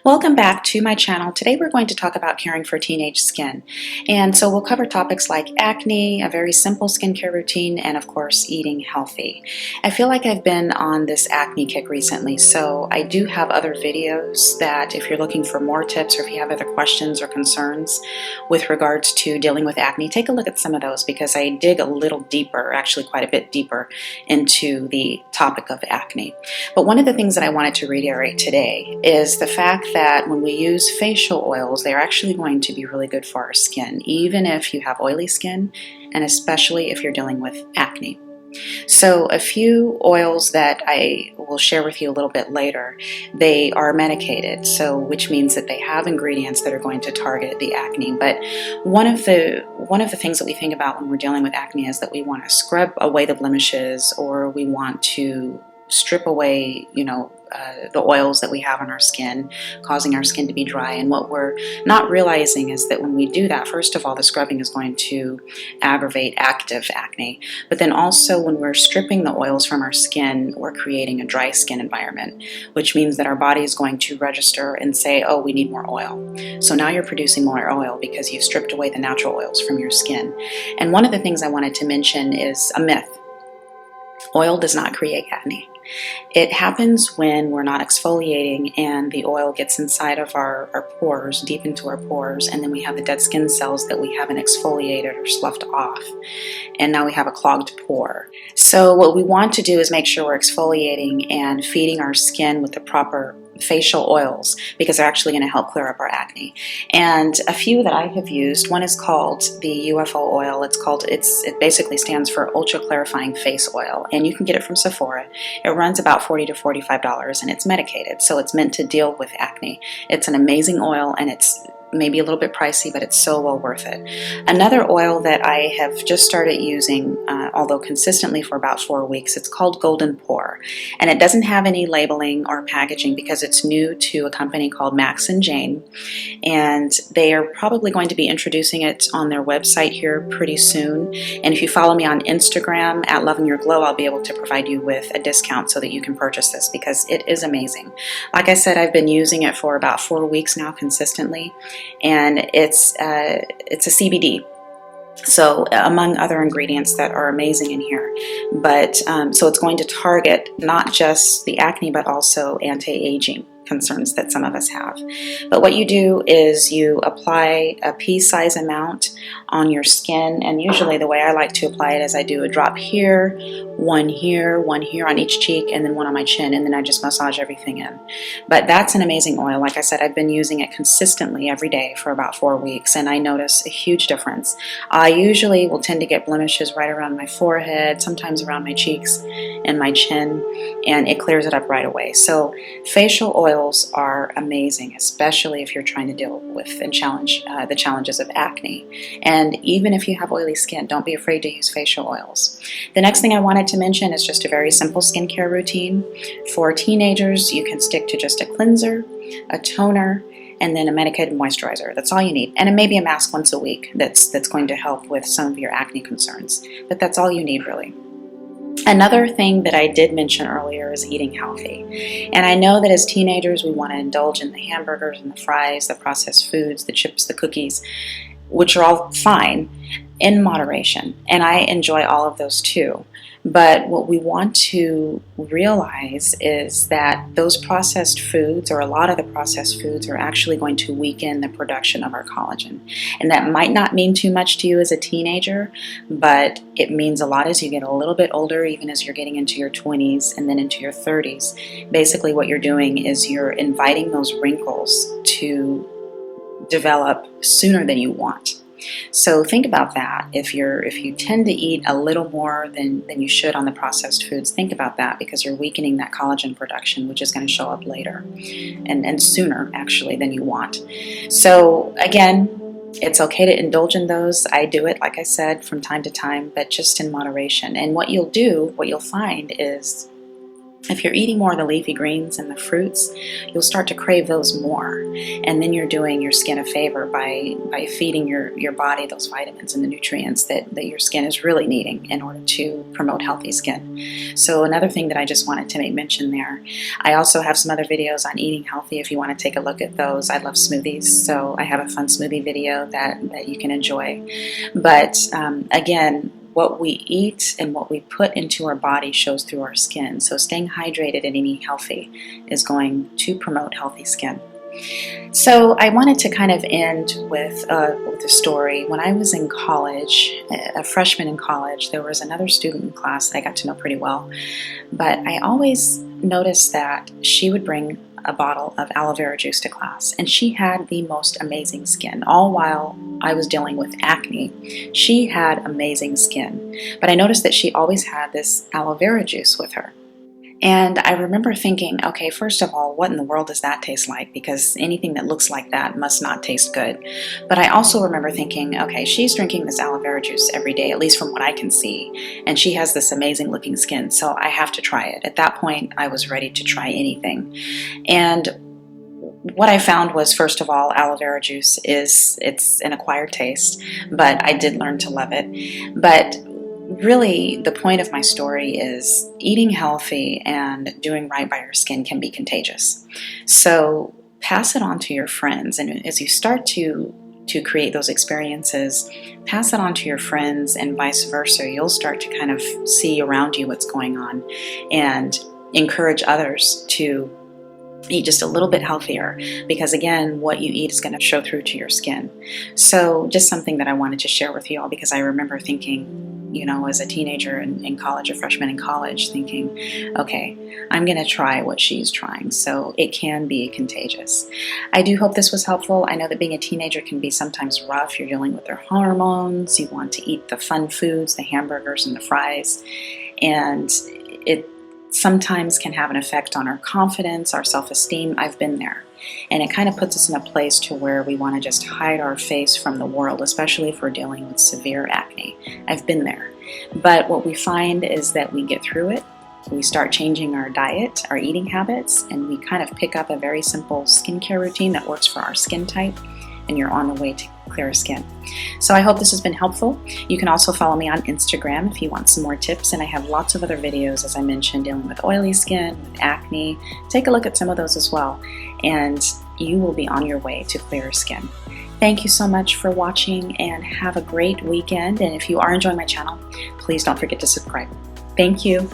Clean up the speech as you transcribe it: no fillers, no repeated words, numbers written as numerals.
Welcome back to my channel. Today we're going to talk about caring for teenage skin. And so we'll cover topics like acne, a very simple skincare routine, and of course eating healthy. I feel like I've been on this acne kick recently, so I do have other videos that if you're looking for more tips or if you have other questions or concerns with regards to dealing with acne, take a look at some of those because I dig a little deeper, actually quite a bit deeper, into the topic of acne. But one of the things that I wanted to reiterate today is the fact that when we use facial oils, they're actually going to be really good for our skin, even if you have oily skin, and especially if you're dealing with acne. So a few oils that I will share with you a little bit later, they are medicated, so which means that they have ingredients that are going to target the acne. But one of the things that we think about when we're dealing with acne is that we want to scrub away the blemishes, or we want to strip away, the oils that we have on our skin, causing our skin to be dry. And what we're not realizing is that when we do that, first of all, the scrubbing is going to aggravate active acne. But then also when we're stripping the oils from our skin, we're creating a dry skin environment, which means that our body is going to register and say, oh, we need more oil. So now you're producing more oil because you've stripped away the natural oils from your skin. And one of the things I wanted to mention is a myth. Oil does not create acne. It happens when we're not exfoliating and the oil gets inside of our pores, deep into our pores, and then we have the dead skin cells that we haven't exfoliated or sloughed off. And now we have a clogged pore. So what we want to do is make sure we're exfoliating and feeding our skin with the proper facial oils because they're actually going to help clear up our acne. And a few that I have used, one is called the U.F.O oil. It basically stands for Ultra Clarifying Face Oil, and you can get it from Sephora. It runs about $40 to $45 and it's medicated, so it's meant to deal with acne. It's an amazing oil and it's maybe a little bit pricey, but it's so well worth it. Another oil that I have just started using, although consistently for about 4 weeks, it's called Pore. And it doesn't have any labeling or packaging because it's new to a company called Max+Jane. And they are probably going to be introducing it on their website here pretty soon. And if you follow me on Instagram at Loving Your Glow, I'll be able to provide you with a discount so that you can purchase this because it is amazing. Like I said, I've been using it for about 4 weeks now consistently. And it's a CBD, so among other ingredients that are amazing in here. But so it's going to target not just the acne but also anti-aging concerns that some of us have. But what you do is you apply a pea-size amount on your skin, and usually the way I like to apply it is I do a drop here, one here on each cheek, and then one on my chin, and then I just massage everything in. But that's an amazing oil. Like I said, I've been using it consistently every day for about 4 weeks, and I notice a huge difference. I usually will tend to get blemishes right around my forehead, sometimes around my cheeks and my chin, and it clears it up right away. So facial oils are amazing, especially if you're trying to deal with and challenge the challenges of acne. And even if you have oily skin, don't be afraid to use facial oils. The next thing I wanted to mention is just a very simple skincare routine. For teenagers, you can stick to just a cleanser, a toner, and then a medicated moisturizer. That's all you need. And maybe a mask once a week that's going to help with some of your acne concerns. But that's all you need, really. Another thing that I did mention earlier is eating healthy. And I know that as teenagers we want to indulge in the hamburgers and the fries, the processed foods, the chips, the cookies, which are all fine, in moderation. And I enjoy all of those too. But what we want to realize is that those processed foods, or a lot of the processed foods, are actually going to weaken the production of our collagen. And that might not mean too much to you as a teenager, but it means a lot as you get a little bit older, even as you're getting into your 20s and then into your 30s. Basically what you're doing is you're inviting those wrinkles to develop sooner than you want. So think about that. If you tend to eat a little more than you should on the processed foods, think about that because you're weakening that collagen production, which is going to show up later and sooner actually than you want. So again, it's okay to indulge in those. I do it, like I said, from time to time, but just in moderation. And what you'll find is If you're eating more of the leafy greens and the fruits, you'll start to crave those more. And then you're doing your skin a favor by feeding your body those vitamins and the nutrients that your skin is really needing in order to promote healthy skin. So another thing that I just wanted to make mention there, I also have some other videos on eating healthy if you want to take a look at those. I love smoothies, so I have a fun smoothie video that you can enjoy. But again, what we eat and what we put into our body shows through our skin. So staying hydrated and eating healthy is going to promote healthy skin. So I wanted to kind of end with a story. When I was in college, a freshman in college, there was another student in class that I got to know pretty well. But I always noticed that she would bring a bottle of aloe vera juice to class, and she had the most amazing skin. All while I was dealing with acne, she had amazing skin. But I noticed that she always had this aloe vera juice with her. And I remember thinking, okay, first of all, what in the world does that taste like? Because anything that looks like that must not taste good. But I also remember thinking, okay, she's drinking this aloe vera juice every day, at least from what I can see. And she has this amazing looking skin, so I have to try it. At that point, I was ready to try anything. And what I found was, first of all, aloe vera juice it's an acquired taste, but I did learn to love it. But really, the point of my story is eating healthy and doing right by your skin can be contagious. So pass it on to your friends, and as you start to create those experiences, pass it on to your friends and vice versa. You'll start to kind of see around you what's going on and encourage others to eat just a little bit healthier, because again, what you eat is going to show through to your skin. So just something that I wanted to share with you all, because I remember thinking, as a teenager in college, a freshman in college, thinking, okay, I'm going to try what she's trying. So it can be contagious. I do hope this was helpful. I know that being a teenager can be sometimes rough. You're dealing with their hormones. You want to eat the fun foods, the hamburgers and the fries. And it sometimes can have an effect on our confidence, our self-esteem. I've been there. And it kind of puts us in a place to where we want to just hide our face from the world, especially if we're dealing with severe acne. I've been there. But what we find is that we get through it. We start changing our diet, our eating habits, and we kind of pick up a very simple skincare routine that works for our skin type, and you're on the way to clearer skin. So I hope this has been helpful. You can also follow me on Instagram if you want some more tips, and I have lots of other videos, as I mentioned, dealing with oily skin, with acne. Take a look at some of those as well, and you will be on your way to clearer skin. Thank you so much for watching, and have a great weekend. And if you are enjoying my channel, please don't forget to subscribe. Thank you.